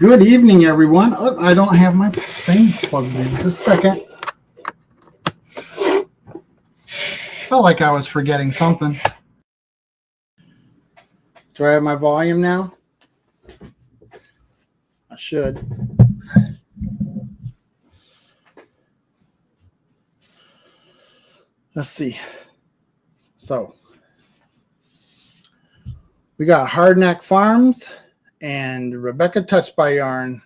Good evening, everyone. Oh, I don't have my thing plugged in. Just a second. Felt like I was forgetting something. Do I have my volume now? I should. Let's see. So, we got Hardneck Farms and Rebecca Touched by Yarn.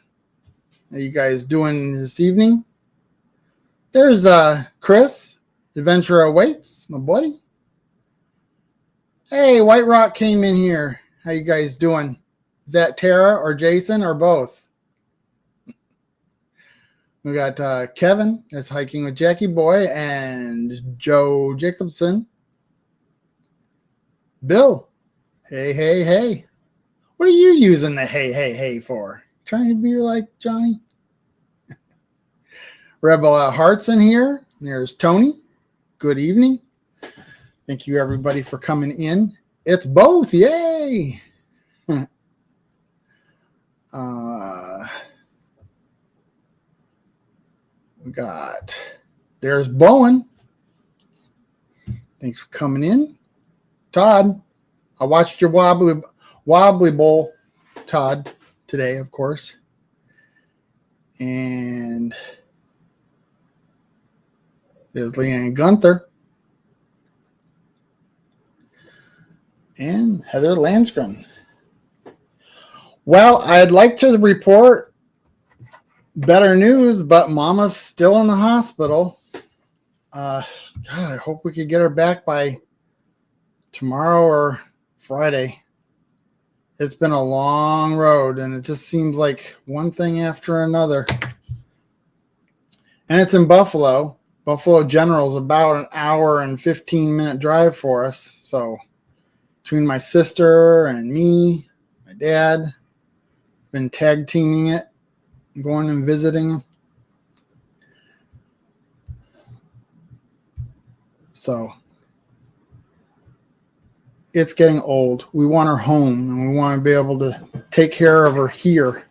How you guys doing this evening? There's Chris. Adventure awaits, my buddy. Hey, White Rock came in here. How you guys doing? Is that Tara or Jason or both? We got Kevin that's hiking with Jackie Boy and Joe Jacobson. Bill, hey. What are you using the hey for? Trying to be like Johnny? Rebel at Hearts in here. There's Tony. Good evening. Thank you everybody for coming in. It's both. Yay. There's Bowen. Thanks for coming in. Todd, I watched your wobbly bowl, Todd, today, of course. And there's Leanne Gunther. And Heather Landskron. Well, I'd like to report better news, but Mama's still in the hospital. God, I hope we could get her back by tomorrow or Friday. It's been a long road, and it just seems like one thing after another. And it's in Buffalo. Buffalo General is about an hour and 15-minute drive for us. So between my sister and me, my dad, been tag teaming it, going and visiting. So it's getting old. We want her home, and we want to be able to take care of her here.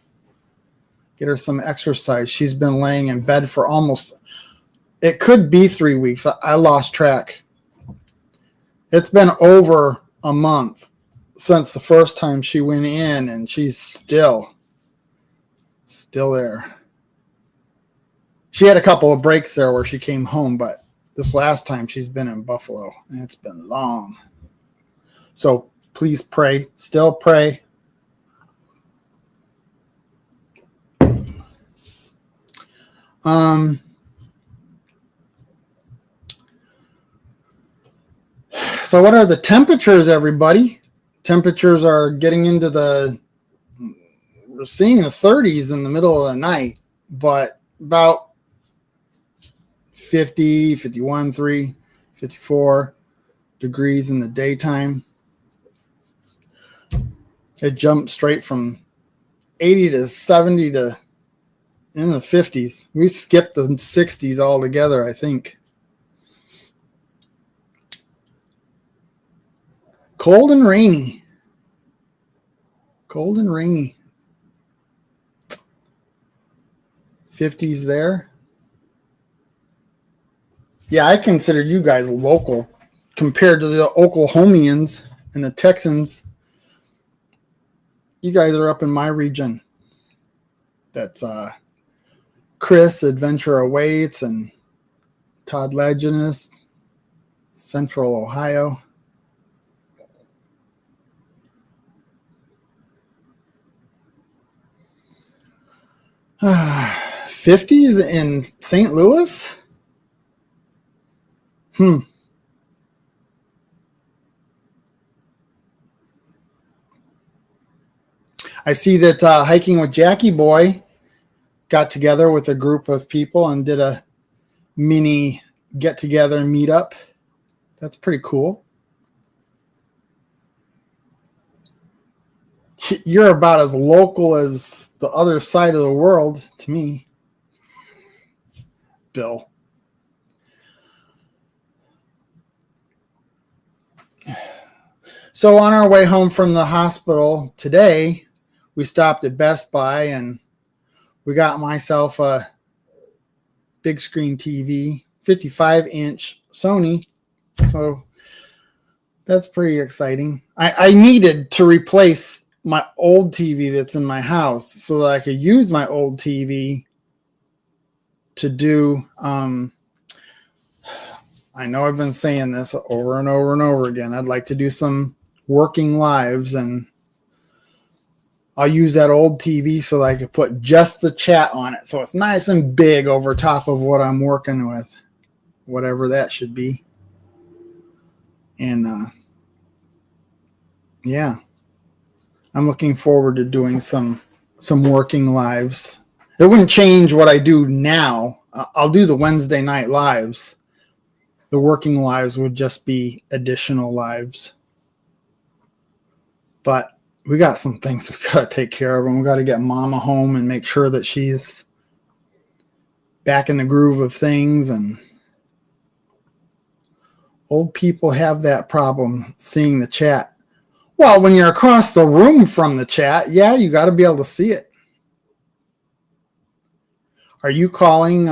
Get her some exercise. She's been laying in bed for it could be 3 weeks. I lost track. It's been over a month since the first time she went in, and she's still there. She had a couple of breaks there where she came home, but this last time she's been in Buffalo, and it's been long. So please pray. Still pray. So what are the temperatures, everybody? Temperatures are getting into we're seeing the 30s in the middle of the night, but about 50, 51, 3, 54 degrees in the daytime. It jumped straight from 80 to 70 to in the 50s. We skipped the 60s altogether, I think. Cold and rainy. 50s there. Yeah, I consider you guys local compared to the Oklahomians and the Texans. You guys are up in my region. That's Chris, Adventure Awaits, and Todd Legenist, Central Ohio. Uh, 50s in St. Louis? I see that Hiking with Jackie Boy got together with a group of people and did a mini get-together meetup. That's pretty cool. You're about as local as the other side of the world to me, Bill. So on our way home from the hospital today, we stopped at Best Buy and we got myself a big screen TV, 55-inch Sony. So that's pretty exciting. I needed to replace my old TV that's in my house so that I could use my old TV to do, I know I've been saying this over and over and over again. I'd like to do some working lives, and I'll use that old TV so that I could put just the chat on it. So it's nice and big over top of what I'm working with, whatever that should be. And yeah, I'm looking forward to doing some working lives. It wouldn't change what I do now. I'll do the Wednesday night lives. The working lives would just be additional lives. But we got some things we got to take care of, and we got to get Mama home and make sure that she's back in the groove of things. And old people have that problem seeing the chat. Well, when you're across the room from the chat, yeah, you got to be able to see it. Are you calling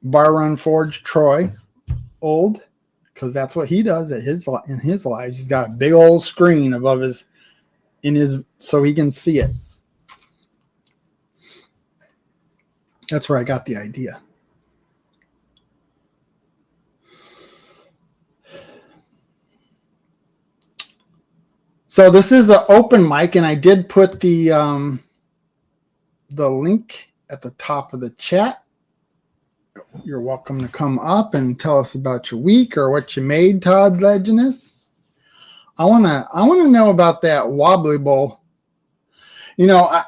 Bar Run Forge Troy old? Because that's what he does in his lives. He's got a big old screen above so he can see it. That's where I got the idea. So this is an open mic, and I did put the link at the top of the chat. You're welcome to come up and tell us about your week or what you made, Todd Leginus. I wanna know about that wobbly bowl. You know,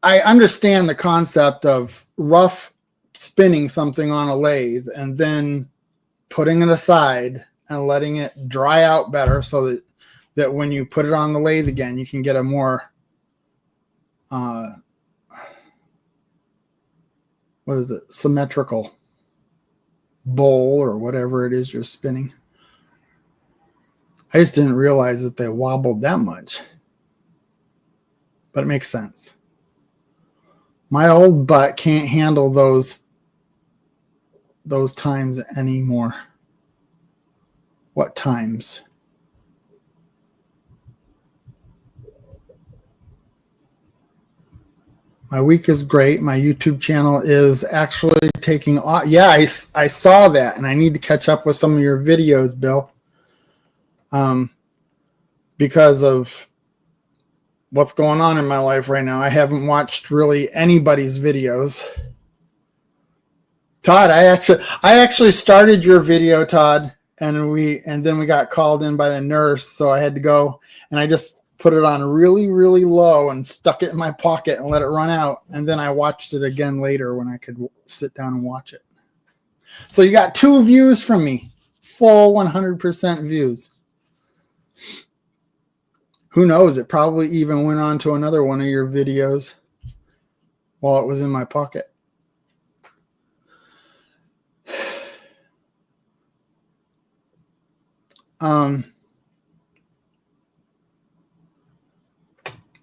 I understand the concept of rough spinning something on a lathe and then putting it aside and letting it dry out better so that when you put it on the lathe again, you can get a more symmetrical bowl or whatever it is you're spinning. I just didn't realize that they wobbled that much. But it makes sense. My old butt can't handle those times anymore. What times? My week is great. My YouTube channel is actually taking off. Yeah, I saw that, and I need to catch up with some of your videos, Bill. Because of what's going on in my life right now. I haven't watched really anybody's videos. Todd, I actually started your video, Todd, and then we got called in by the nurse, so I had to go, and I just put it on really, really low and stuck it in my pocket and let it run out. And then I watched it again later when I could sit down and watch it. So you got 2 views from me, full 100% views. Who knows? It probably even went on to another one of your videos while it was in my pocket.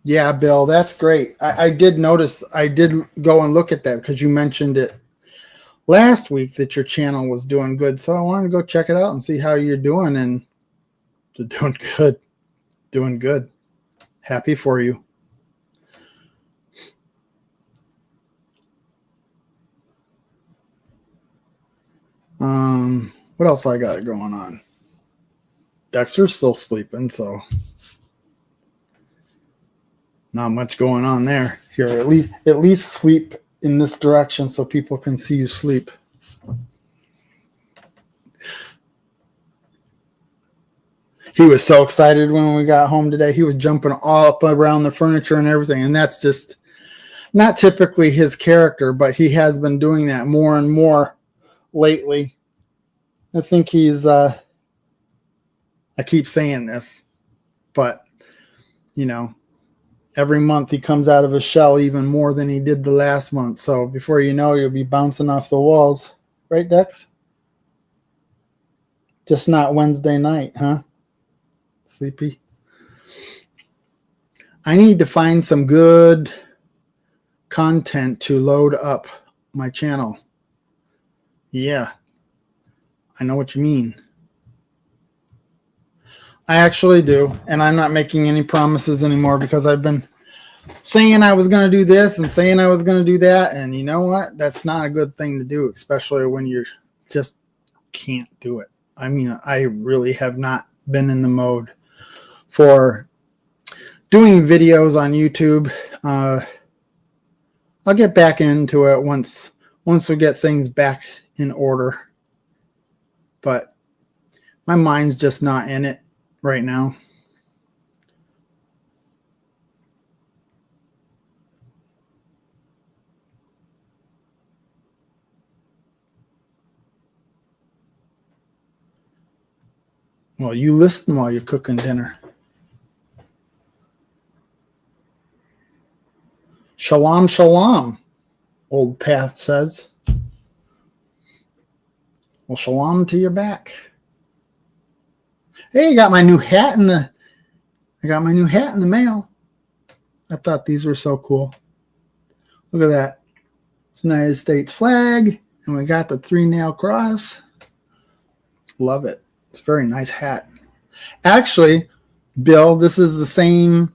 Yeah, Bill, that's great. I did notice, I did go and look at that because you mentioned it last week that your channel was doing good. So I wanted to go check it out and see how you're doing, and you're doing good. Doing good. Happy for you. What else I got going on? Dexter's still sleeping, so not much going on there. Here, at least sleep in this direction so people can see you sleep. He was so excited when we got home today. He was jumping all up around the furniture and everything, and that's just not typically his character, but he has been doing that more and more lately. I think he's I keep saying this, but you know, every month he comes out of his shell even more than he did the last month. So before you know, you'll be bouncing off the walls. Right, Dex? Just not Wednesday night, huh? Sleepy. I need to find some good content to load up my channel. Yeah, I know what you mean. I actually do, and I'm not making any promises anymore because I've been saying I was going to do this and saying I was going to do that, and you know what? That's not a good thing to do, especially when you just can't do it. I mean, I really have not been in the mode for doing videos on YouTube. I'll get back into it once we get things back in order. But my mind's just not in it right now. Well, you listen while you're cooking dinner. Shalom, shalom, Old Path says. Well, shalom to your back. Hey, I got my new hat in the mail. I thought these were so cool. Look at that. It's the United States flag, and we got the 3-nail cross. Love it. It's a very nice hat. Actually, Bill, this is the same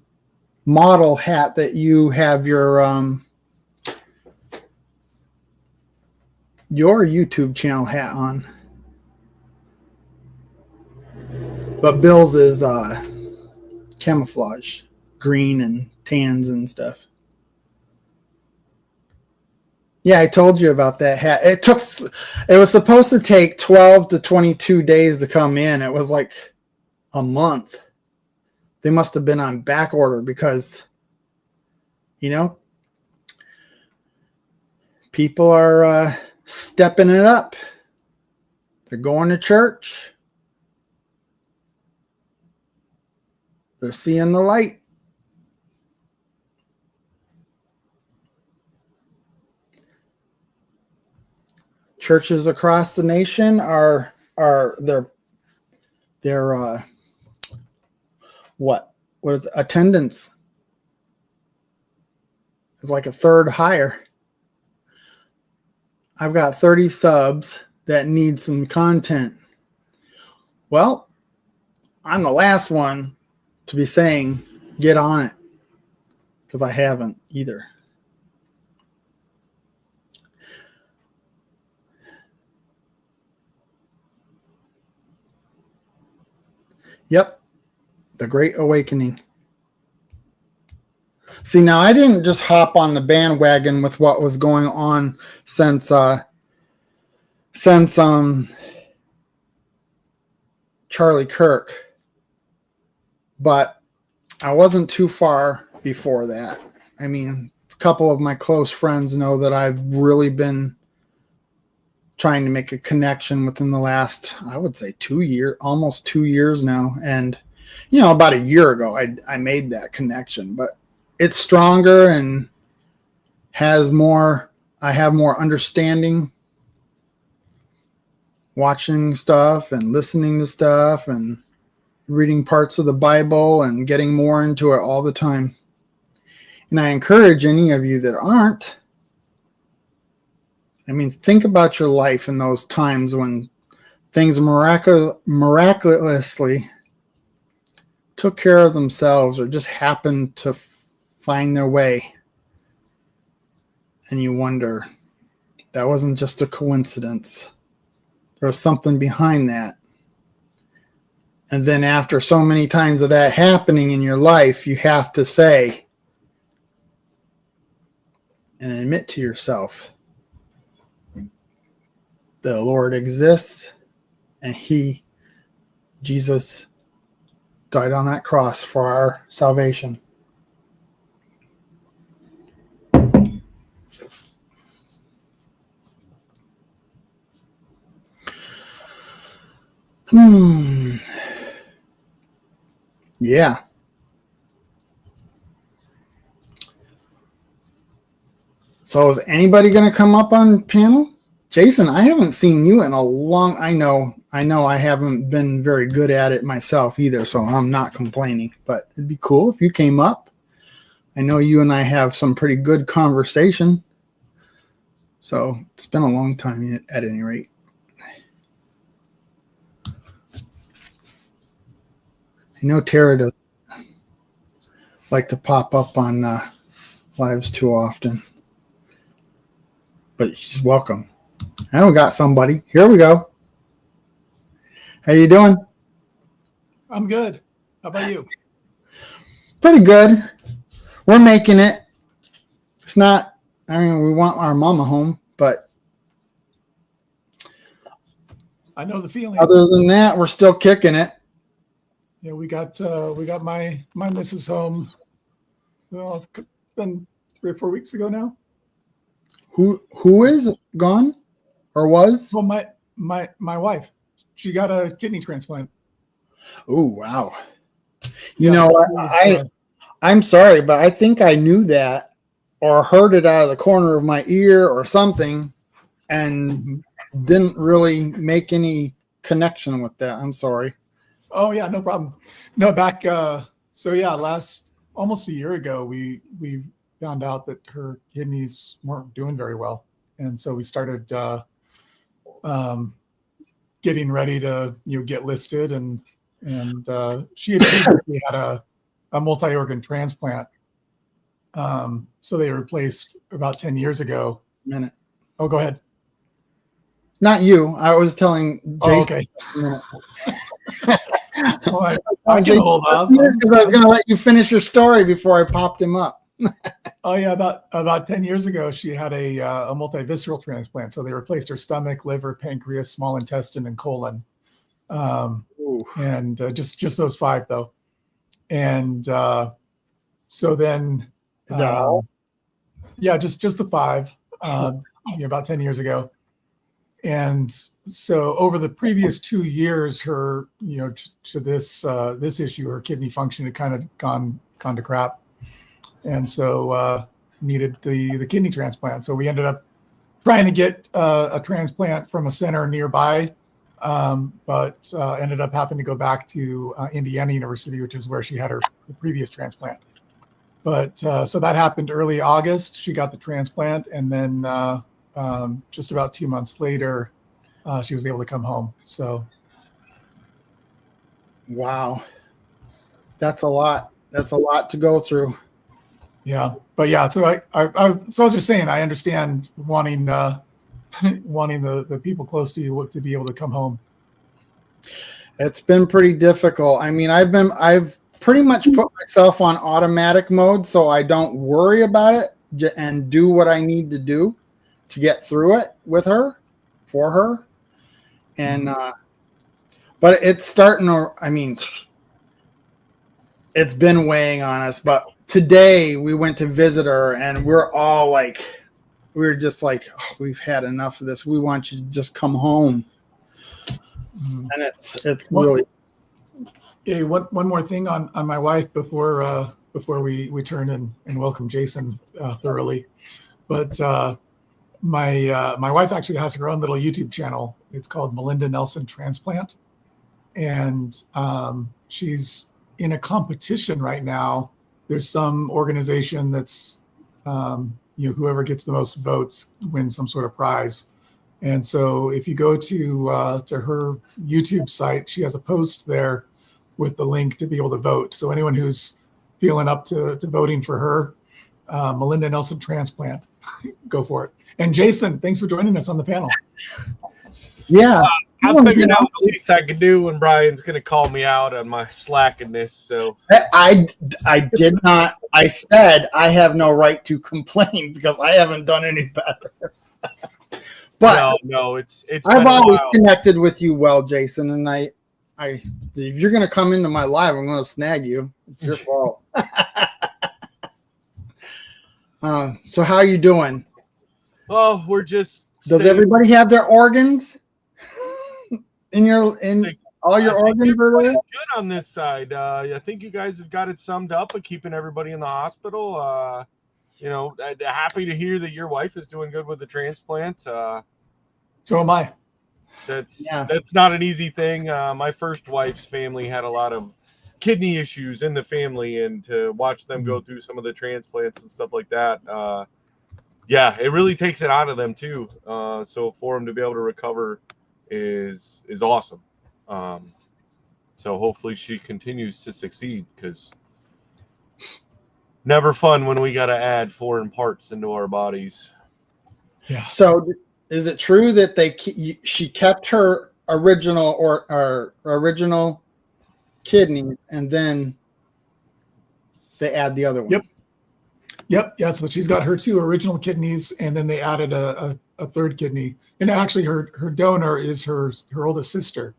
model hat that you have your YouTube channel hat on. But Bill's is camouflage, green and tans and stuff. Yeah, I told you about that hat. It was supposed to take 12 to 22 days to come in. It was like a month. They must have been on back order because, you know, people are stepping it up. They're going to church. They're seeing the light. Churches across the nation are what is it? Attendance is like a third higher. I've got 30 subs that need some content. Well, I'm the last one to be saying get on it because I haven't either. Yep, the Great Awakening. See, now I didn't just hop on the bandwagon with what was going on since Charlie Kirk, but I wasn't too far before that. I mean, a couple of my close friends know that I've really been trying to make a connection within the last, I would say, almost 2 years now. And, you know, about a year ago, I made that connection, but it's stronger and I have more understanding watching stuff and listening to stuff and reading parts of the Bible and getting more into it all the time. And I encourage any of you that aren't, I mean, think about your life in those times when things miraculously took care of themselves or just happened to find their way. And you wonder, that wasn't just a coincidence. There was something behind that. And then after so many times of that happening in your life, you have to say and admit to yourself, the Lord exists, and Jesus, died on that cross for our salvation. Yeah. So is anybody going to come up on panel? Jason, I haven't seen you in a long... I know I haven't been very good at it myself either, so I'm not complaining. But it'd be cool if you came up. I know you and I have some pretty good conversation. So it's been a long time at any rate. I know Tara doesn't like to pop up on lives too often, but she's welcome. I we got somebody. Here we go. How you doing? I'm good. How about you? Pretty good. We're making it. It's not, I mean, we want our mama home, but I know the feeling. other than that, we're still kicking it. Yeah, we got my missus home. Well, it's been 3 or 4 weeks ago now. Who is gone or was? Well, my wife, she got a kidney transplant. Oh, wow. You know, I'm sorry, but I think I knew that or heard it out of the corner of my ear or something and didn't really make any connection with that. I'm sorry. Oh yeah, no problem. No, back so yeah, almost a year ago we found out that her kidneys weren't doing very well. And so we started getting ready to get listed and she had previously had a multi-organ transplant. So they replaced about 10 years ago. Minute. Oh, go ahead. Not you. I was telling Jason. Oh, okay. Well, I can hold up. Because I was going to let you finish your story before I popped him up. Oh yeah, about 10 years ago, she had a multivisceral transplant. So they replaced her stomach, liver, pancreas, small intestine, and colon. And just those 5 though. And so then, is that all? Yeah, just the 5. About 10 years ago. And so over the previous 2 years, her to this issue, her kidney function had kind of gone to crap, and so needed the kidney transplant. So we ended up trying to get a transplant from a center nearby. But ended up having to go back to Indiana University, which is where she had her previous transplant. But so that happened early August. She got the transplant, and then just about 2 months later, she was able to come home. So, wow, that's a lot. That's a lot to go through. Yeah, but yeah. So I was just saying, I understand wanting the people close to you to be able to come home. It's been pretty difficult. I mean, I've pretty much put myself on automatic mode so I don't worry about it and do what I need to do to get through it with her, for her. And but it's starting to, I mean, it's been weighing on us, but today we went to visit her and we're all like, we're just like, oh, we've had enough of this. We want you to just come home. And it's really. Hey, one more thing on my wife before we turn and welcome Jason thoroughly. But my wife actually has her own little YouTube channel. It's called Melinda Nelson Transplant. And she's in a competition right now. There's some organization that's whoever gets the most votes wins some sort of prize. And so if you go to her YouTube site, she has a post there with the link to be able to vote. So anyone who's feeling up to voting for her, Melinda Nelson Transplant, go for it. And Jason, thanks for joining us on the panel. Yeah. I figured out the least I could do when Brian's going to call me out on my slackiness. So I did not. I said I have no right to complain because I haven't done any better. But no, it's. I've always connected with you well, Jason, and I if you're going to come into my live, I'm going to snag you. It's your fault. So how are you doing? Well, we're just. Does everybody have their organs? In all your organs are there? Good on this side. I think you guys have got it summed up of keeping everybody in the hospital. Happy to hear that your wife is doing good with the transplant. So am I. That's not an easy thing. My first wife's family had a lot of kidney issues in the family, and to watch them go through some of the transplants and stuff like that. Yeah, it really takes it out of them too. So for them to be able to recover is awesome. So hopefully she continues to succeed, because never fun when we got to add foreign parts into our bodies. Yeah. So is it true that she kept her original or original kidney and then they add the other one? Yep. Yeah. So she's got her 2 original kidneys, and then they added a third kidney. And actually, her donor is her oldest sister,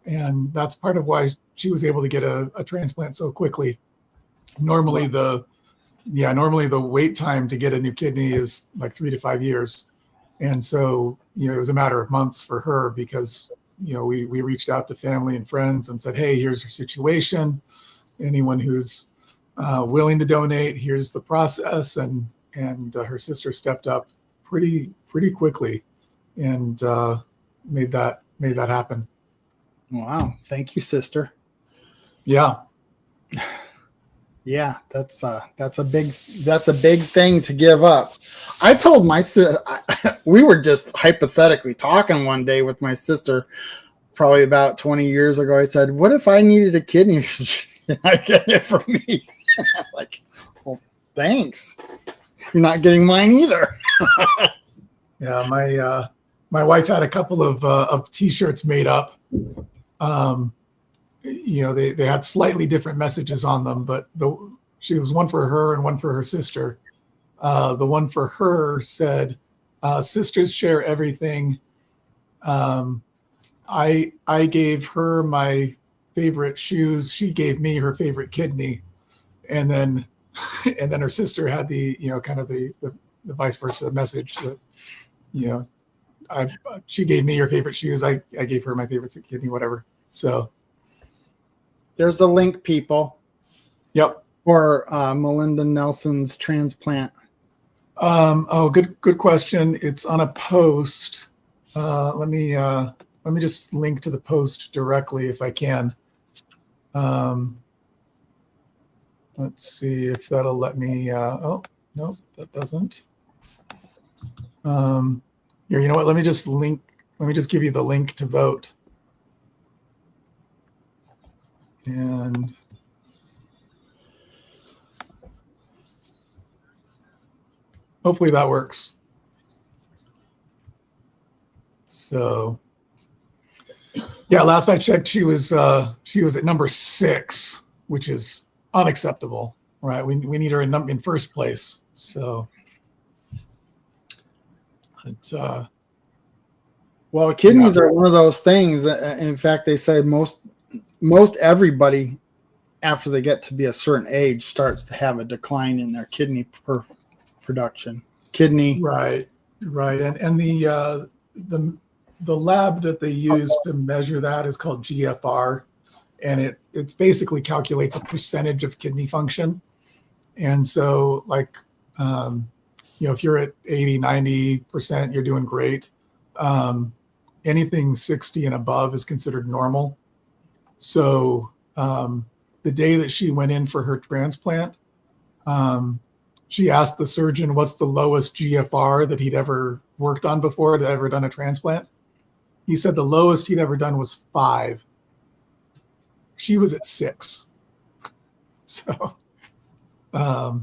and that's part of why she was able to get a transplant so quickly. Normally the wait time to get a new kidney is like 3 to 5 years, and so it was a matter of months for her, because we reached out to family and friends and said, hey, here's her situation. Anyone who's willing to donate, here's the process, and her sister stepped up pretty quickly and made that happen. Wow, thank you, sister. Yeah, that's a big thing to give up. I told my sister, we were just hypothetically talking one day with my sister, probably about 20 years ago. I said, "What if I needed a kidney? I get it from me." Like, well, thanks. You're not getting mine either. Yeah, my wife had a couple of T-shirts made up. They had slightly different messages on them, but she was one for her and one for her sister. The one for her said, "Sisters share everything." I gave her my favorite shoes. She gave me her favorite kidney, and then her sister had the kind of the vice versa message that she gave me her favorite shoes. I gave her my favorite kidney, whatever. So there's a link, people. Yep. For Melinda Nelson's transplant. Good question. It's on a post. Let me just link to the post directly if I can. Let's see if that'll let me. Oh no, that doesn't. Here, you know what? Let me just give you the link to vote. And hopefully that works. So, yeah, last I checked, she was at number 6, which is unacceptable, right? We need her in first place. So, well, kidneys are one of those things. In fact, they say most everybody, after they get to be a certain age, starts to have a decline in their kidney production. Right, and the lab that they use to measure that is called GFR, and it basically calculates a percentage of kidney function. And so, like, if you're at 80-90%, you're doing great. Anything 60 and above is considered normal. So the day that she went in for her transplant, she asked the surgeon what's the lowest GFR that he'd ever worked on before, that ever done a transplant. He said the lowest he'd ever done was 5. She was at 6. So, yeah.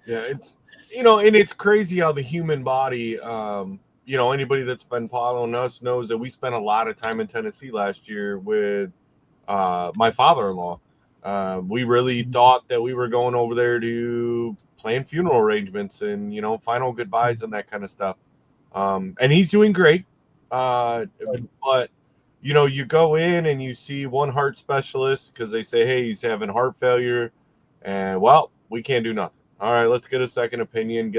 Yeah, it's, and it's crazy how the human body, anybody that's been following us knows that we spent a lot of time in Tennessee last year with my father-in-law. We really thought that we were going over there to plan funeral arrangements and, final goodbyes and that kind of stuff. And he's doing great. But, you go in and you see one heart specialist because they say, hey, he's having heart failure. And, well, we can't do nothing. All right, let's get a second opinion.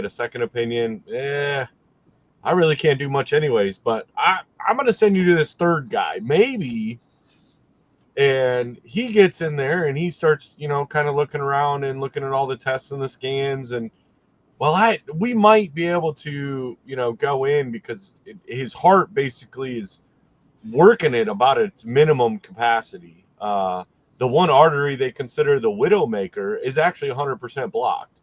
I really can't do much anyways, but I'm going to send you to this third guy, maybe. And he gets in there and he starts, kind of looking around and looking at all the tests and the scans. And, well, we might be able to, go in because his heart basically is working it about its minimum capacity. The one artery they consider the widowmaker is actually 100% blocked.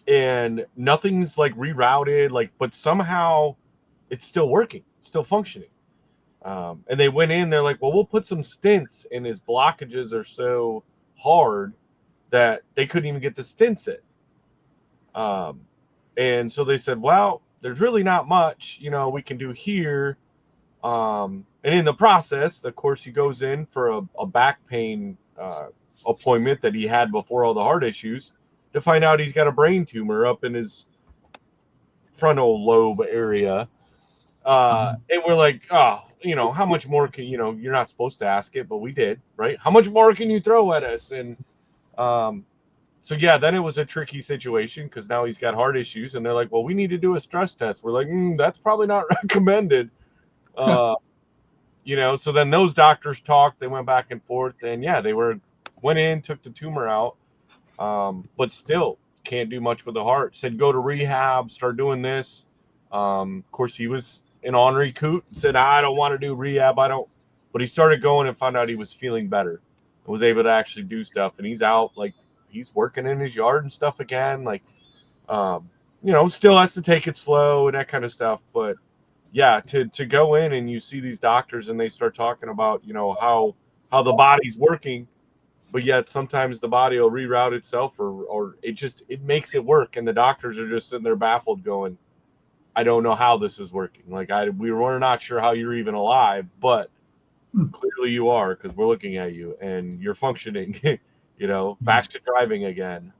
And nothing's like rerouted, like, but somehow it's still working, still functioning. And they went in, they're like, well, we'll put some stents, and his blockages are so hard that they couldn't even get the stents in. And so they said, well, there's really not much, we can do here. And in the process, of course, he goes in for a back pain appointment that he had before all the heart issues, to find out he's got a brain tumor up in his frontal lobe area. And we're like, oh, how much more can, you're not supposed to ask it, but we did, right? How much more can you throw at us? And so, yeah, then it was a tricky situation because now he's got heart issues. And they're like, well, we need to do a stress test. We're like, that's probably not recommended. So then those doctors talked, they went back and forth, and yeah, went in, took the tumor out. But still can't do much with the heart. Said go to rehab, start doing this. Of course, he was an ornery coot. Said I don't want to do rehab. But he started going and found out he was feeling better and was able to actually do stuff. And he's out, like he's working in his yard and stuff again. Like, still has to take it slow and that kind of stuff. But yeah, to go in and you see these doctors and they start talking about how the body's working. But yet sometimes the body will reroute itself or it makes it work. And the doctors are just sitting there baffled going, I don't know how this is working. Like we were not sure how you're even alive, but clearly you are, because we're looking at you and you're functioning, back to driving again.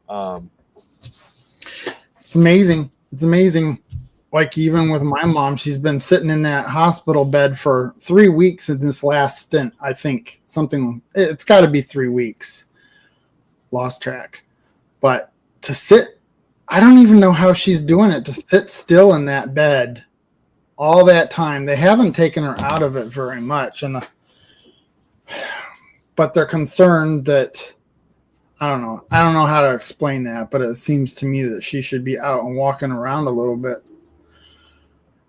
It's amazing. It's amazing. Like even with my mom, she's been sitting in that hospital bed for 3 weeks in this last stint. I think it's got to be 3 weeks. Lost track. But to sit, I don't even know how she's doing it, to sit still in that bed all that time. They haven't taken her out of it very much. But they're concerned that, I don't know how to explain that, but it seems to me that she should be out and walking around a little bit.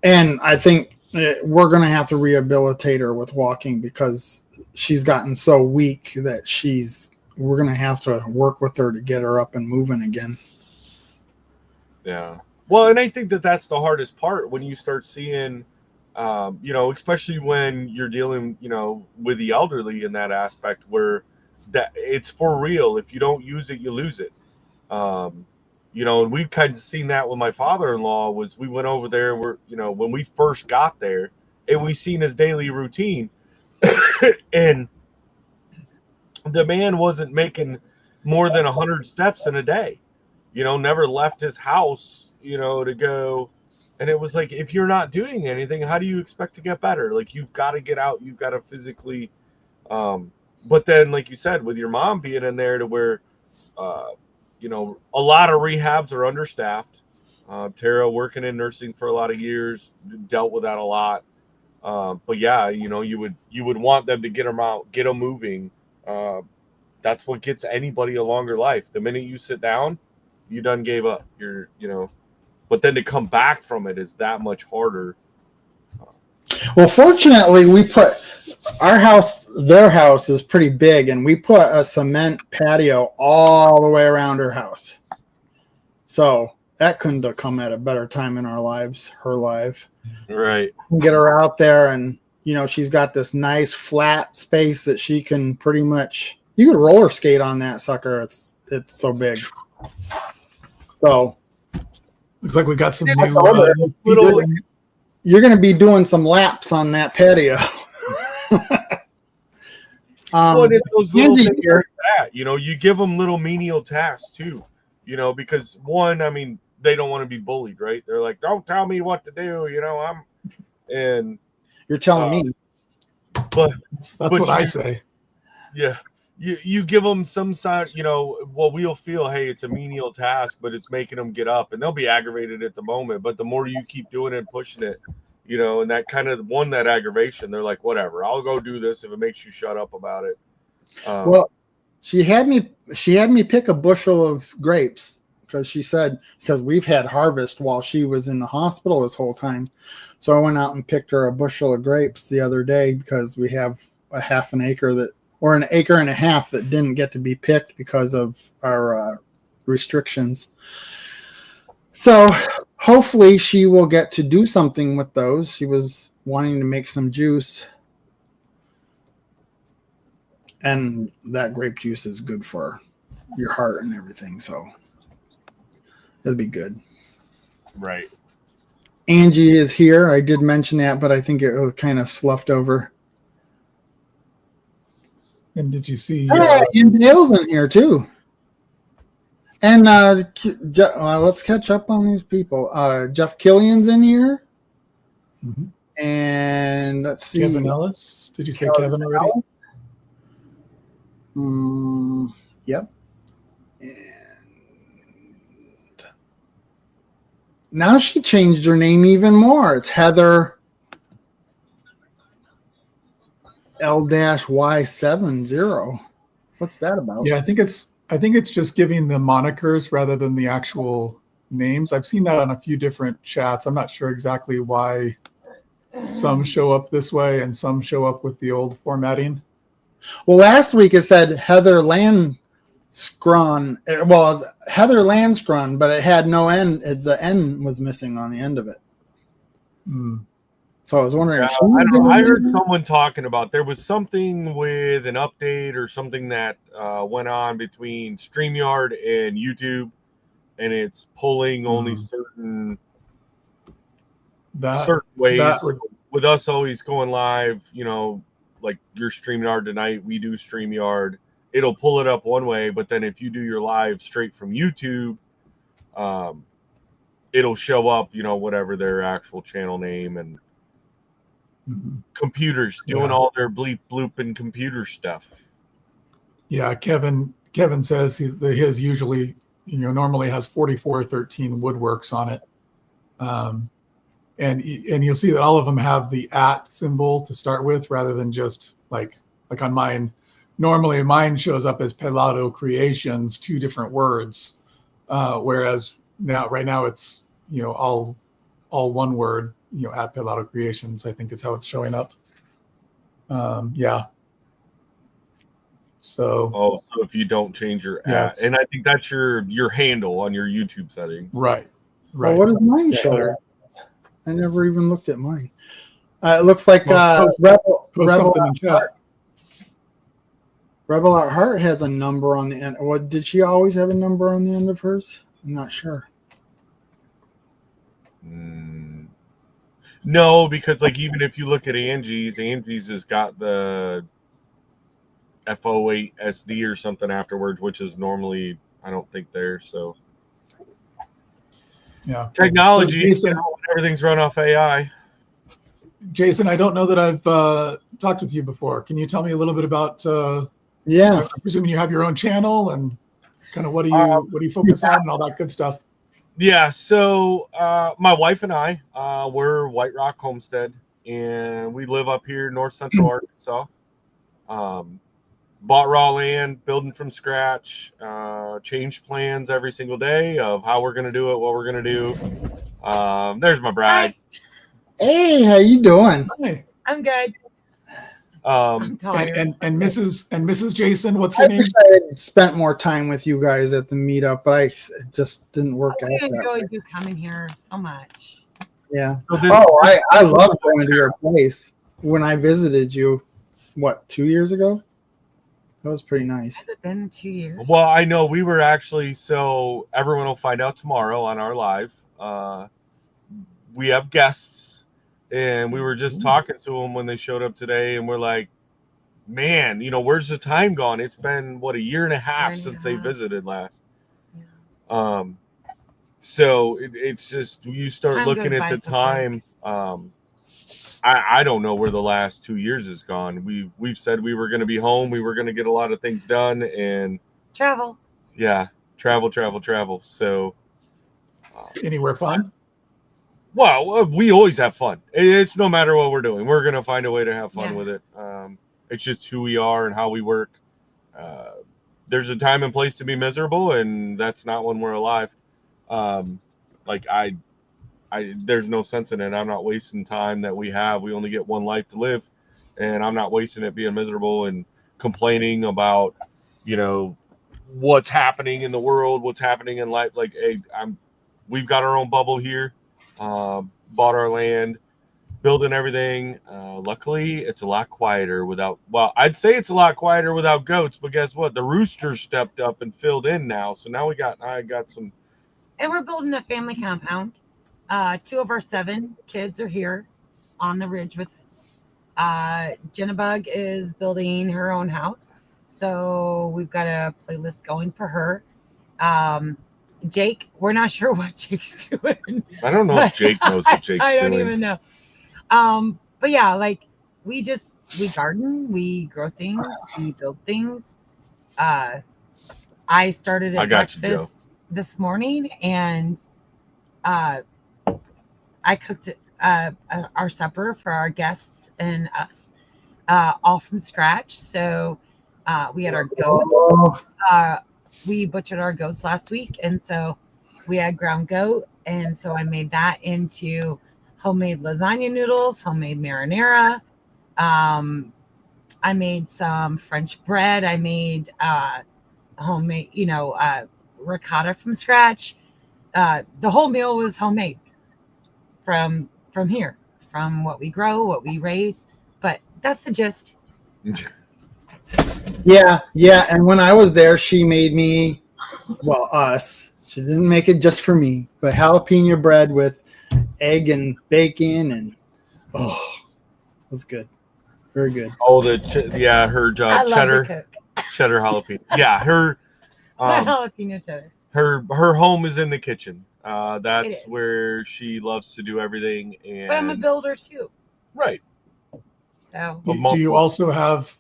And I think we're going to have to rehabilitate her with walking because she's gotten so weak that we're going to have to work with her to get her up and moving again. Yeah. Well, and I think that that's the hardest part when you start seeing, especially when you're dealing, with the elderly in that aspect where that it's for real. If you don't use it, you lose it. And we've kind of seen that with my father-in-law. Was we went over there when we first got there, and we seen his daily routine, and the man wasn't making more than 100 steps in a day, never left his house, to go. And it was like, if you're not doing anything, how do you expect to get better? Like, you've got to get out, you've got to physically, but then, like you said, with your mom being in there to where, a lot of rehabs are understaffed. Tara, working in nursing for a lot of years, dealt with that a lot. But yeah, you would want them to get them out, get them moving. That's what gets anybody a longer life. The minute you sit down, you done gave up. But then to come back from it is that much harder. Well, fortunately, we put their house is pretty big, and we put a cement patio all the way around her house. So that couldn't have come at a better time in her life. Right. Get her out there, and she's got this nice flat space that she can pretty much. You could roller skate on that sucker. It's so big. So looks like we got some you're going to be doing some laps on that patio. It's those little things like that. You give them little menial tasks too. Because one, I mean, they don't want to be bullied, right? They're like, don't tell me what to do. And you're telling me. But that's what I say. Yeah. You give them some side, we'll feel, hey, it's a menial task, but it's making them get up, and they'll be aggravated at the moment. But the more you keep doing it and pushing it, and that kind of won that aggravation, they're like, whatever, I'll go do this if it makes you shut up about it. Well, she had me pick a bushel of grapes because she said, because we've had harvest while she was in the hospital this whole time. So I went out and picked her a bushel of grapes the other day because we have a half an acre that, or an acre and a half that didn't get to be picked because of our restrictions. So hopefully she will get to do something with those. She was wanting to make some juice. And that grape juice is good for your heart and everything. So it'll be good. Right. Angie is here. I did mention that, but I think it was kind of sloughed over. And did you see? And Dale's in here too. And let's catch up on these people. Jeff Killian's in here. Mhm. And let's see. Kevin Ellis. Did you say Kevin already? Yep. And now she changed her name even more. It's Heather L-Y70. What's that about? Yeah, I think it's just giving the monikers rather than the actual names. I've seen that on a few different chats. I'm not sure exactly why some show up this way and some show up with the old formatting. Well, last week it said Heather Landscron. Well, it was Heather Landscron, but it had no N. The N was missing on the end of it. So I was wondering. I don't know. I heard someone talking about there was something with an update or something that went on between StreamYard and YouTube, and it's pulling only certain ways. With us always going live, like your StreamYard tonight, we do StreamYard. It'll pull it up one way, but then if you do your live straight from YouTube, it'll show up, whatever their actual channel name and computers doing all their bleep bloop and computer stuff. Yeah, Kevin says his usually normally has 4413 woodworks on it, and you'll see that all of them have the @ symbol to start with rather than just like on mine. Normally mine shows up as Pelado Creations, 2 different words, whereas right now it's all one word. At Pelado Creations, I think is how it's showing up. Yeah. So if you don't change your @ and I think that's your handle on your YouTube settings. Right. Well, what does mine show? I never even looked at mine. It looks like Rebel at Heart. Rebel at Heart has a number on the end. What did she always have a number on the end of hers? I'm not sure. No, because even if you look at Angie's has got the F08 SD or something afterwards, which is normally I don't think there. So yeah, technology, Jason, everything's run off AI. Jason, I don't know that I've talked with you before. Can you tell me a little bit about? Yeah, I'm presuming you have your own channel and kind of what do you focus on and all that good stuff. Yeah, so my wife and I, we're White Rock Homestead, and we live up here in North Central Arkansas. Bought raw land, building from scratch, change plans every single day of how we're going to do it, what we're going to do. There's my bride. Hey, how you doing? Hi. I'm good. And Mrs. Jason, what's your name? I wish I had spent more time with you guys at the meetup, but it just didn't work out. I enjoyed you coming here so much. Yeah. I love going to your place. When I visited you, 2 years ago? That was pretty nice. Has it been 2 years? Well, I know we were actually, so everyone will find out tomorrow on our live. We have guests, and we were just talking to them when they showed up today, and we're like, man, where's the time gone? It's been a year and a half since they visited last. Yeah. So it's just you start looking at the time. I don't know where the last 2 years has gone. We've said we were going to be home. We were going to get a lot of things done and travel. Yeah, travel. So anywhere fun? Well, we always have fun. It's no matter what we're doing. We're going to find a way to have fun with it. It's just who we are and how we work. There's a time and place to be miserable, and that's not when we're alive. Like there's no sense in it. I'm not wasting time that we have. We only get one life to live, and I'm not wasting it being miserable and complaining about, what's happening in the world, what's happening in life. Like, hey, we've got our own bubble here, bought our land, building everything. Luckily, it's a lot quieter without. Well, I'd say it's a lot quieter without goats, but guess what? The roosters stepped up and filled in now. So now I got some. And we're building a family compound. 2 of our 7 kids are here on the ridge with us. Jennabug is building her own house, so we've got a playlist going for her. Jake, we're not sure what Jake's doing. I don't know if Jake knows what Jake's doing. I don't even know. But yeah, like we garden, we grow things, we build things. I started at breakfast this morning, and I cooked our supper for our guests and us, all from scratch. So we had our goats. We butchered our goats last week, and so we had ground goat, and so I made that into homemade lasagna noodles, homemade marinara. I made some French bread. I made homemade, ricotta from scratch. The whole meal was homemade from here, from what we grow, what we raise. But that's the gist. Yeah. And when I was there, she made me, us. She didn't make it just for me, but jalapeno bread with egg and bacon, and it was good, very good. Oh, her cheddar jalapeno. Yeah, her jalapeno cheddar. Her home is in the kitchen. That's where she loves to do everything. And but I'm a builder too. Right. So do you also have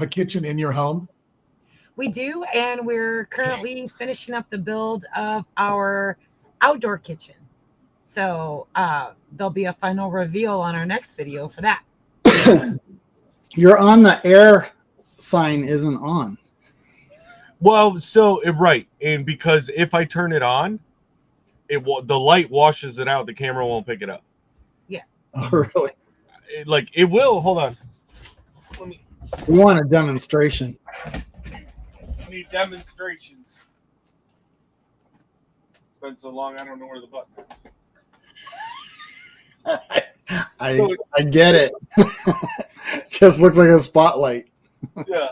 a kitchen in your home? We do, and we're currently finishing up the build of our outdoor kitchen. So there'll be a final reveal on our next video for that. You're on the air sign isn't on. Well, so right, and because if I turn it on, the light washes it out. The camera won't pick it up. Yeah. Oh, really? It will. Hold on. We want a demonstration. I need demonstrations. It's been so long, I don't know where the button is. I get it. Just looks like a spotlight. Yeah.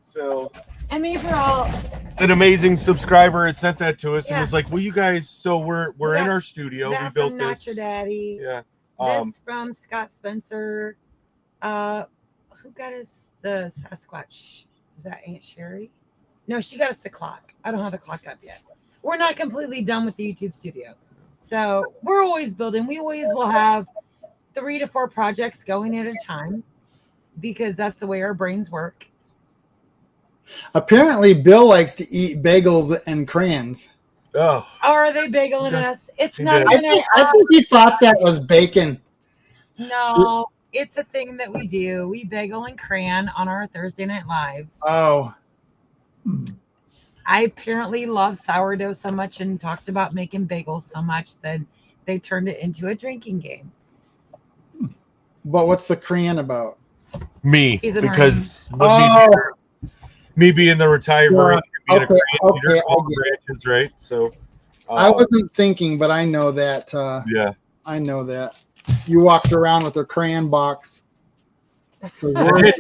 So. And these are all. An amazing subscriber had sent that to us and Yeah. was like, "Will you guys?" So we're in our studio. We built from this. Not Your Daddy. Yeah. This from Scott Spencer. Who got us the Sasquatch? Was that Aunt Sherry? No, she got us the clock. I don't have the clock up yet. We're not completely done with the YouTube studio. So we're always building. We always will have 3 to 4 projects going at a time because that's the way our brains work. Apparently, Bill likes to eat bagels and crayons. Oh. Are they bageling us? It's He not did. gonna. I think he thought that was bacon. No, it's a thing that we do. We bagel and crayon on our Thursday Night Lives. Oh, I apparently love sourdough so much and talked about making bagels so much that they turned it into a drinking game. but what's the crayon about? Me, He's a because Oh, me being the retired Marine, being a okay, Korean leader, I all get it. branches, right? So I wasn't thinking, but I know that. yeah. I know that. You walked around with a crayon box. I Words, did.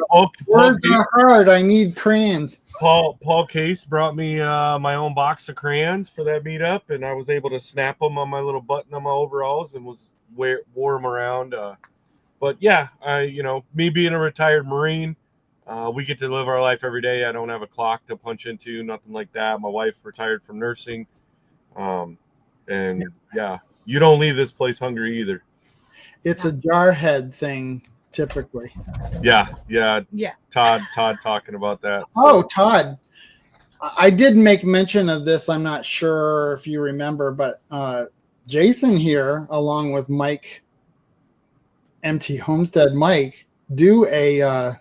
words are hard. I need crayons. Paul Case brought me my own box of crayons for that meetup, and I was able to snap them on my little button on my overalls and wore them around. But yeah, me being a retired Marine, we get to live our life every day. I don't have a clock to punch into, nothing like that. My wife retired from nursing, and yeah, you don't leave this place hungry either. It's a jarhead thing, typically. Yeah. Yeah. Todd talking about that. Oh, Todd. I did make mention of this. I'm not sure if you remember, but Jason here, along with Mike, MT Homestead Mike, do a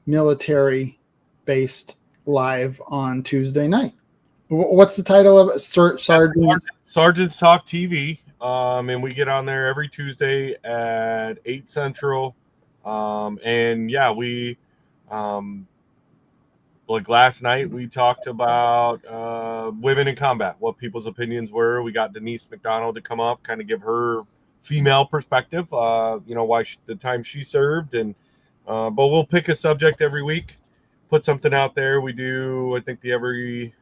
military-based live on Tuesday night. What's the title of it? Sergeant. Sergeant's Talk TV. And we get on there every Tuesday at 8 Central. And yeah, we, like last night, we talked about women in combat, what people's opinions were. We got Denise McDonald to come up, kind of give her female perspective, why the time she served. And but we'll pick a subject every week, put something out there. We do, I think, every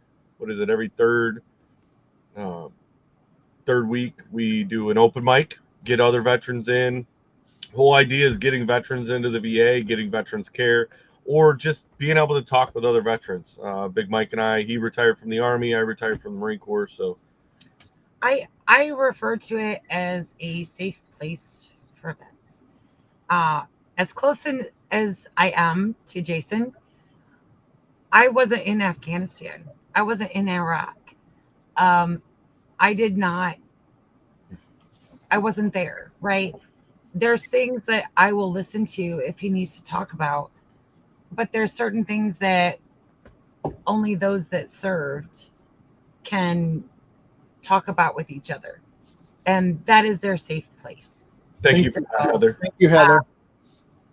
third week we do an open mic, get other veterans in. Whole idea is getting veterans into the VA, getting veterans care, or just being able to talk with other veterans. Big Mike and I, he retired from the Army, I retired from the Marine Corps, so I refer to it as a safe place for vets. As close as I am to Jason, I wasn't in Afghanistan. I wasn't in Iraq. I wasn't there, right? There's things that I will listen to if he needs to talk about, but there's certain things that only those that served can talk about with each other. And that is their safe place. thank you for that, Heather. Thank you, Heather.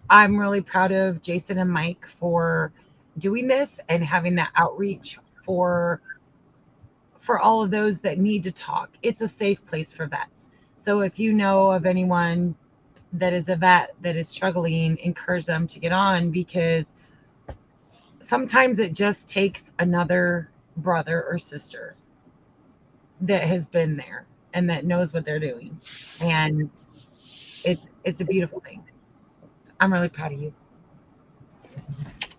I'm really proud of Jason and Mike for doing this and having that outreach for all of those that need to talk. It's a safe place for vets. So if you know of anyone that is a vet that is struggling, encourage them to get on, because sometimes it just takes another brother or sister that has been there and that knows what they're doing. And it's a beautiful thing. I'm really proud of you.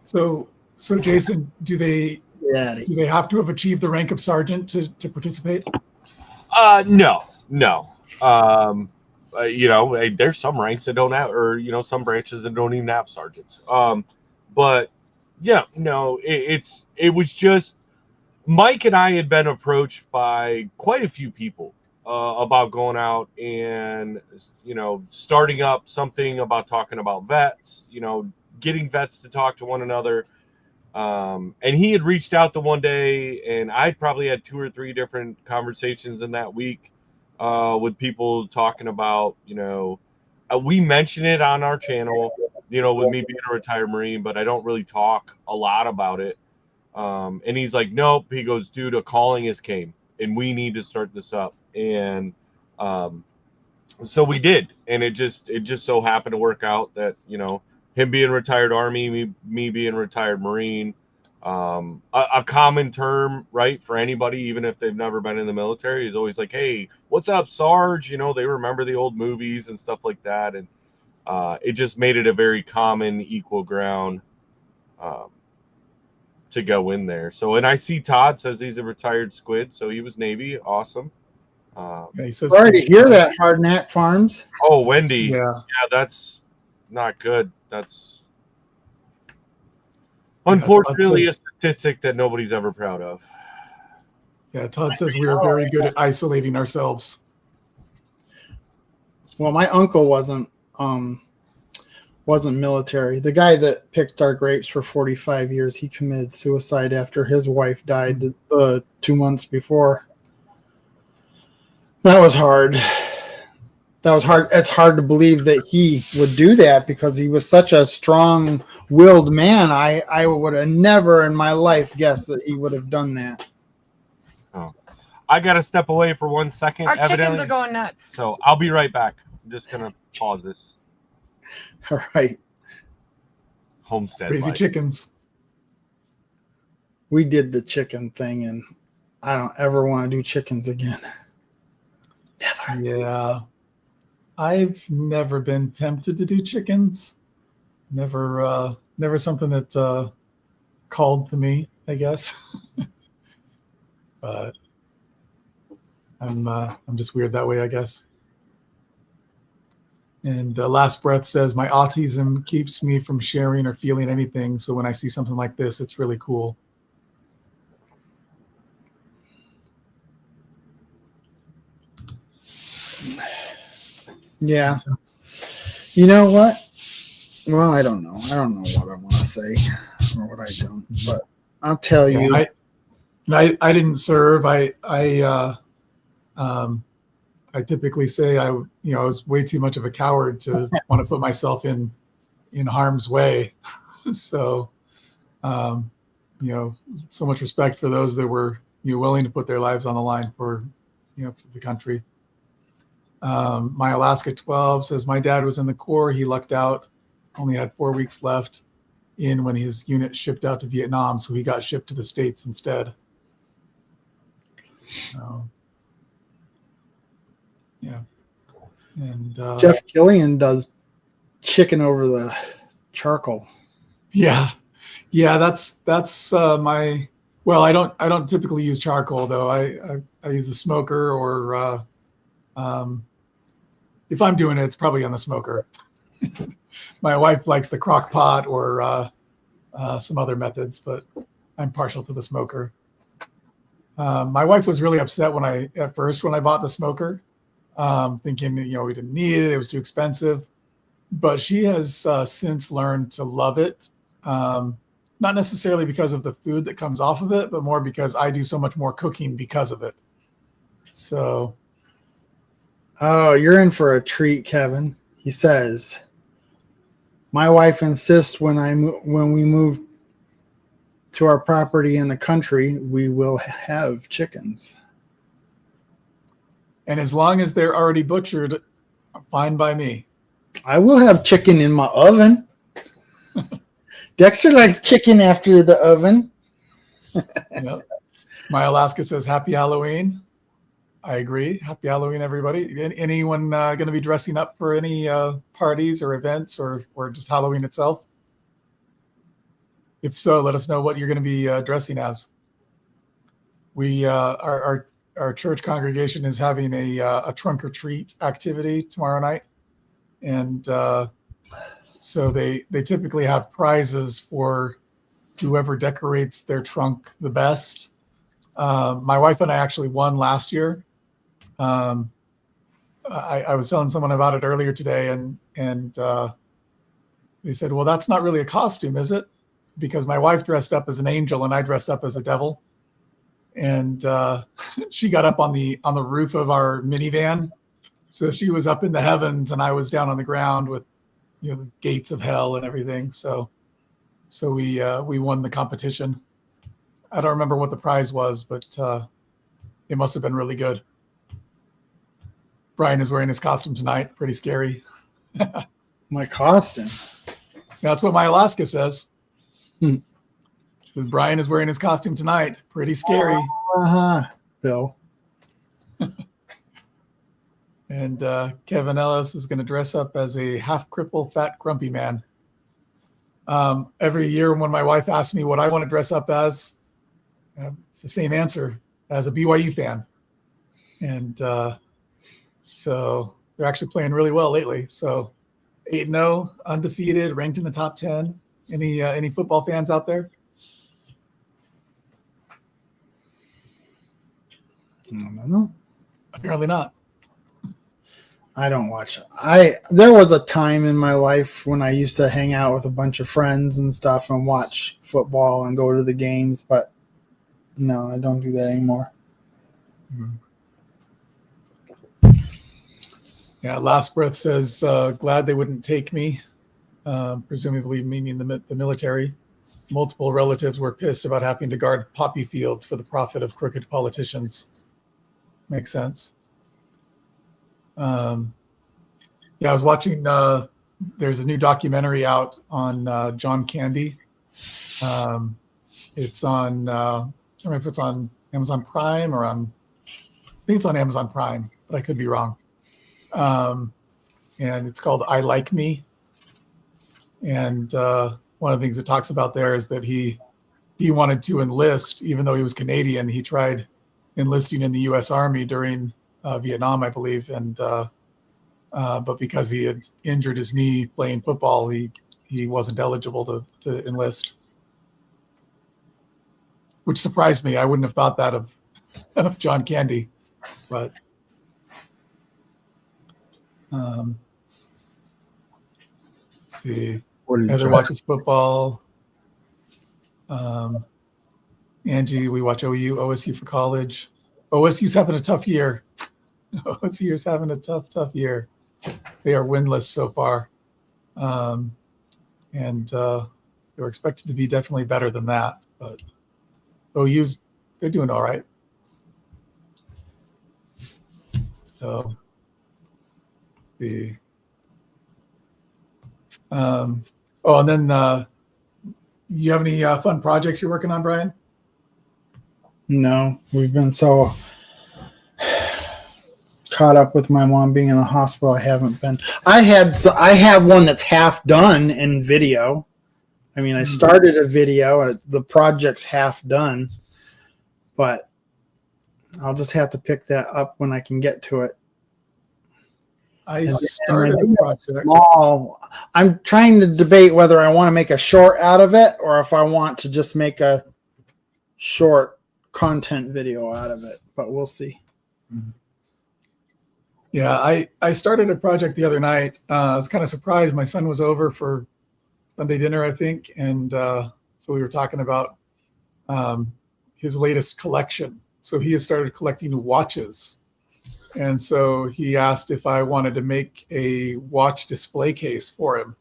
So Jason, do they Yeah. have to have achieved the rank of sergeant to participate? No. There's some ranks that don't have, or some branches that don't even have sergeants. But yeah, no, it was just Mike and I had been approached by quite a few people about going out and starting up something about talking about vets, getting vets to talk to one another. And he had reached out the one day, and I'd probably had 2 or 3 different conversations in that week with people talking about, we mention it on our channel, with me being a retired Marine, but I don't really talk a lot about it. And he's like, nope. He goes, dude, a calling has came, and we need to start this up. And so we did, and it just so happened to work out that him being retired Army, me being retired Marine, a common term, right, for anybody, even if they've never been in the military, is always like, hey, what's up, Sarge? They remember the old movies and stuff like that. And it just made it a very common equal ground to go in there. So, and I see Todd says he's a retired squid, so he was Navy. Awesome. Yeah, he says, Sorry to hear that, Hardknack Farms. Oh, Wendy. Yeah. That's not good. That's unfortunately a statistic that nobody's ever proud of. Yeah, Todd says we are very good at isolating ourselves. Well, my uncle wasn't military. The guy that picked our grapes for 45 years, he committed suicide after his wife died 2 months before. That was hard. It's hard to believe that he would do that because he was such a strong-willed man. I would have never in my life guessed that he would have done that. Oh, I got to step away for 1 second. Our chickens are going nuts. So I'll be right back. I'm just going to pause this. All right. Homestead Crazy life. chickens. We did the chicken thing, and I don't ever want to do chickens again. Never. Yeah. I've never been tempted to do chickens. Never something that called to me, I guess. But I'm just weird that way, I guess. And Last Breath says, my autism keeps me from sharing or feeling anything. So when I see something like this, it's really cool. Yeah. You know what? Well, I don't know. I don't know what I want to say or what I don't. But I'll tell you. And I didn't serve. I typically say I was way too much of a coward to want to put myself in harm's way. So, so much respect for those that were willing to put their lives on the line for the country. My Alaska 12 says my dad was in the Corps. He lucked out, only had 4 weeks left in when his unit shipped out to Vietnam, so he got shipped to the States instead. So, yeah. And Jeff Killian does chicken over the charcoal. Yeah, that's my. Well, I don't typically use charcoal though. I use a smoker, or if I'm doing it, it's probably on the smoker. My wife likes the crock pot or some other methods, but I'm partial to the smoker. My wife was really upset when I bought the smoker, thinking that, we didn't need it. It was too expensive, but she has since learned to love it. Not necessarily because of the food that comes off of it, but more because I do so much more cooking because of it. So. Oh, you're in for a treat, Kevin. He says, my wife insists when we move to our property in the country, we will have chickens. And as long as they're already butchered, fine by me. I will have chicken in my oven. Dexter likes chicken after the oven. Yep. My Alaska says happy Halloween. I agree. Happy Halloween, everybody. Anyone going to be dressing up for any parties or events or just Halloween itself? If so, let us know what you're going to be dressing as. We our church congregation is having a trunk or treat activity tomorrow night, and so they typically have prizes for whoever decorates their trunk the best. My wife and I actually won last year. I was telling someone about it earlier today, and they said, "Well, that's not really a costume, is it?" Because my wife dressed up as an angel and I dressed up as a devil, and she got up on the roof of our minivan, so she was up in the heavens and I was down on the ground with the gates of hell and everything. So we won the competition. I don't remember what the prize was, but it must have been really good. Brian is wearing his costume tonight. Pretty scary. My costume. That's what my Alaska says. Hmm. She says Brian is wearing his costume tonight. Pretty scary. Bill. And Kevin Ellis is going to dress up as a half-cripple, fat, grumpy man. Every year when my wife asks me what I want to dress up as, it's the same answer, as a BYU fan. And so they're actually playing really well lately. So 8-0, undefeated, ranked in the top 10. Any football fans out there? I don't know. Apparently not. I don't watch. There was a time in my life when I used to hang out with a bunch of friends and stuff and watch football and go to the games, but no, I don't do that anymore. Yeah, Last Breath says, glad they wouldn't take me, presumably meaning the military. Multiple relatives were pissed about having to guard poppy fields for the profit of crooked politicians. Makes sense. Yeah, I was watching, there's a new documentary out on John Candy. It's on, I don't know if it's on Amazon Prime or I think it's on Amazon Prime, but I could be wrong. And it's called I Like Me. And one of the things it talks about there is that he wanted to enlist, even though he was Canadian. He tried enlisting in the U.S. Army during Vietnam, I believe, and but because he had injured his knee playing football, he wasn't eligible to enlist, which surprised me. I wouldn't have thought that of John Candy, but let's see. Heather watches football. Angie, we watch OSU for college. OSU's having a tough year. OSU is having a tough year. They are winless so far. And they were expected to be definitely better than that. But they're doing all right. So and then you have any fun projects you're working on, Brian? No, we've been so caught up with my mom being in the hospital. I haven't been. I have one that's half done in video. I mean, I started a video and the project's half done, but I'll just have to pick that up when I can get to it. I started a project. I'm trying to debate whether I want to make a short out of it or if I want to just make a short content video out of it, but we'll see. Yeah, I started a project the other night. I was kind of surprised. My son was over for Sunday dinner, I think, and so we were talking about his latest collection. So he has started collecting watches. And so he asked if I wanted to make a watch display case for him.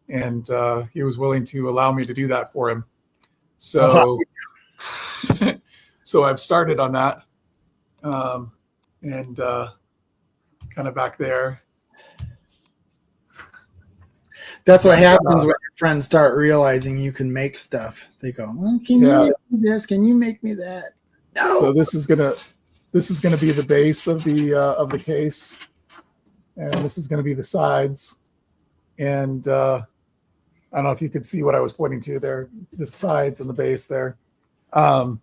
And he was willing to allow me to do that for him. So, so I've started on that. And kind of back there. That's what happens when your friends start realizing you can make stuff. They go, "Well, can you make me this? Can you make me that?" No. So this is gonna be the base of the case, and this is gonna be the sides. And I don't know if you could see what I was pointing to there, the sides and the base there. I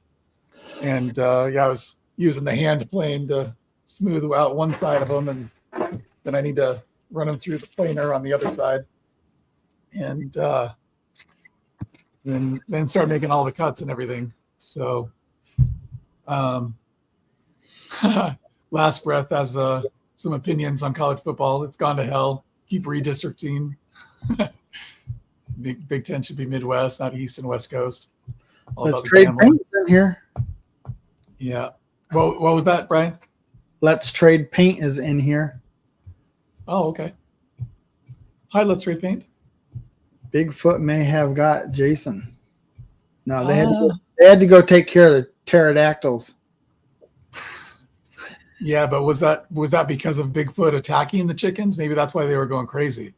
was using the hand plane to smooth out one side of them, and then I need to run them through the planer on the other side, and then start making all the cuts and everything. So last breath has some opinions on college football. It's gone to hell. Keep redistricting. Big Ten should be Midwest, not East and West Coast. Let's trade paint in here. Yeah. What was that, Brian? Let's Trade Paint is in here. Oh, okay. Hi, Let's Trade Paint. Bigfoot may have got Jason. No, they had to go take care of the pterodactyls. Yeah, but was that because of Bigfoot attacking the chickens? Maybe that's why they were going crazy.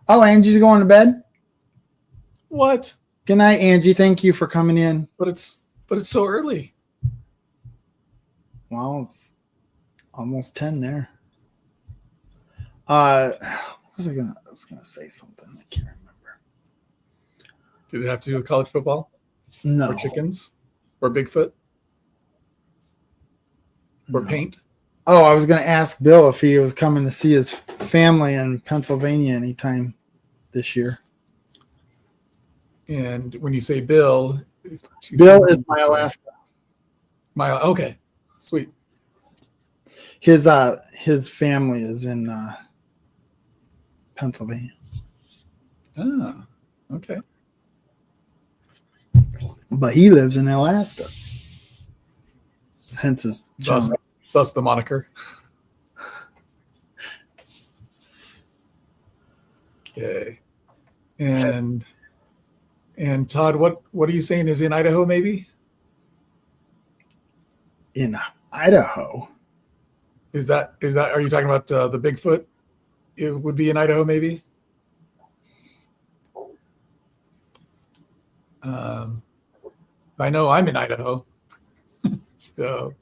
Oh, Angie's going to bed? What? Good night, Angie. Thank you for coming in. But it's so early. Well, it's almost 10 there. I was gonna say something. I can't remember. Did it have to do with college football? No. Or chickens? Or Bigfoot? Or paint? Oh, I was gonna ask Bill if he was coming to see his family in Pennsylvania anytime this year. And when you say Bill is my Alaska. Okay. Sweet. His family is in Pennsylvania. Ah, okay. But he lives in Alaska. Hence his Thus the moniker. Okay. And Todd, what are you saying is in Idaho maybe? In Idaho. Is that are you talking about the Bigfoot? It would be in Idaho maybe? I know I'm in Idaho. So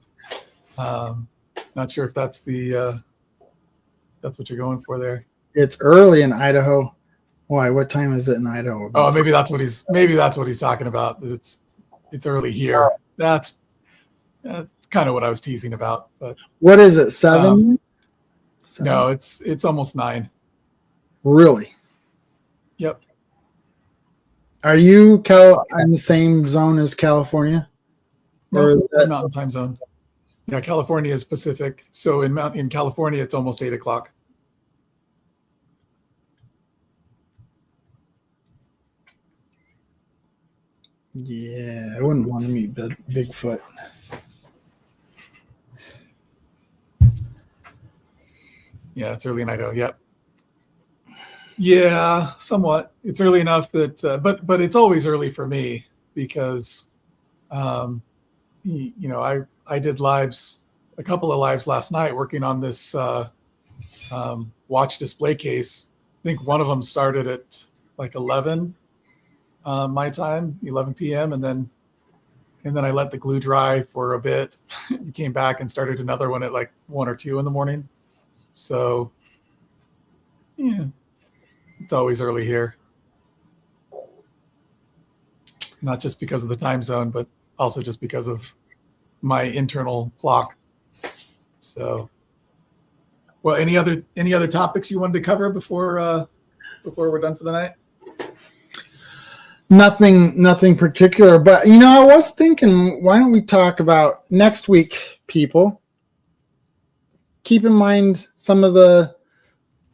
not sure if that's that's what you're going for there. It's early in Idaho. Why? What time is it in Idaho? Oh, maybe that's what he's talking about. That it's early here. That's kind of what I was teasing about. But what is it? 7? No, it's almost 9. Really? Yep. Are you in the same zone as California? No, Mountain Time Zone. Yeah, California is Pacific. So in California, it's almost 8 o'clock. Yeah, I wouldn't want to meet Bigfoot. Yeah, it's early in Idaho. Yep. Yeah, somewhat. It's early enough that, but it's always early for me because, I did a couple of lives last night working on this watch display case. I think one of them started at like 11 my time, 11 p.m. And then I let the glue dry for a bit. Came back and started another one at like 1 or 2 in the morning. So, yeah, it's always early here. Not just because of the time zone, but also just because of my internal clock. So, well, any other topics you wanted to cover before we're done for the night? Nothing particular, but I was thinking, why don't we talk about next week, people? Keep in mind some of the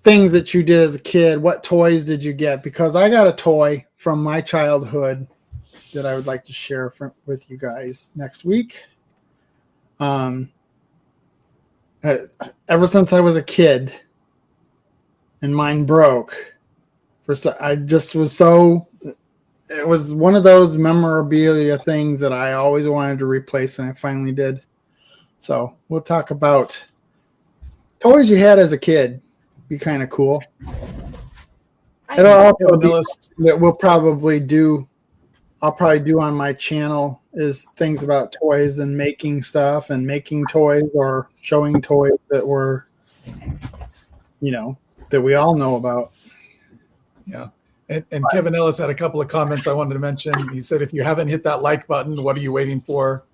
things that you did as a kid. What toys did you get? Because I got a toy from my childhood that I would like to share with you guys next week. Ever since I was a kid and mine broke, I just was so... It was one of those memorabilia things that I always wanted to replace, and I finally did. So we'll talk about toys you had as a kid. Be kind of cool. It'll also be that I'll probably do on my channel is things about toys and making stuff and making toys or showing toys that were, that we all know about. Yeah. And Kevin Ellis had a couple of comments I wanted to mention. He said, if you haven't hit that like button, what are you waiting for?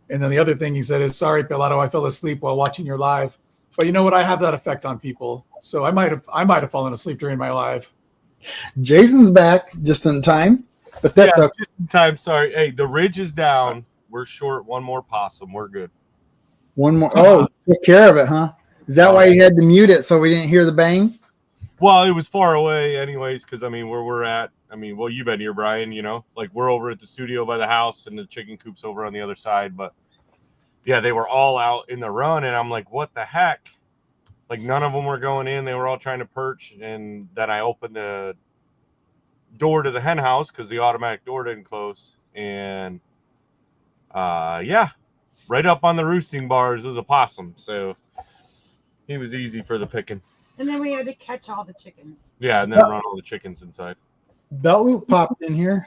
And then the other thing he said is, sorry, Pilato, I fell asleep while watching your live. But you know what? I have that effect on people. So I might have fallen asleep during my live. Jason's back just in time. But that's just in time. Sorry. Hey, the ridge is down. We're short one more possum. We're good. One more. Oh, took care of it, huh? Is that why you had to mute it so we didn't hear the bang? Well, it was far away anyways, because, where we're at, you've been here, Brian, like we're over at the studio by the house and the chicken coop's over on the other side. But, yeah, they were all out in the run, and I'm like, what the heck? Like, none of them were going in. They were all trying to perch, and then I opened the door to the hen house because the automatic door didn't close. And, right up on the roosting bars was a possum. So he was easy for the picking. And then we had to catch all the chickens. Yeah, and then run all the chickens inside. Beltloop popped in here.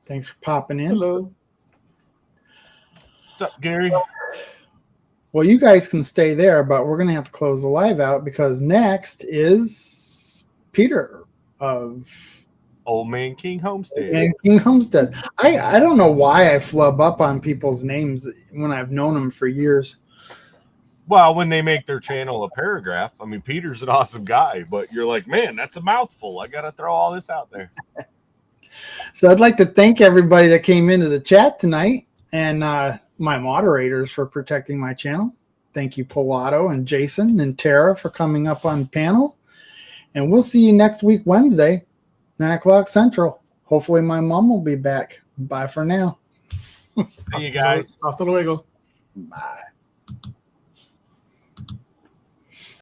Thanks for popping in. Hello. What's up, Gary? Well, you guys can stay there, but we're going to have to close the live out because next is Peter of Old Man King Homestead. And King Homestead. I don't know why I flub up on people's names when I've known them for years. Well, when they make their channel a paragraph, Peter's an awesome guy, but you're like, man, that's a mouthful. I got to throw all this out there. So I'd like to thank everybody that came into the chat tonight and my moderators for protecting my channel. Thank you, Pilato and Jason and Tara for coming up on panel. And we'll see you next week, Wednesday, 9:00 Central. Hopefully my mom will be back. Bye for now. See you guys. Hasta luego. Bye.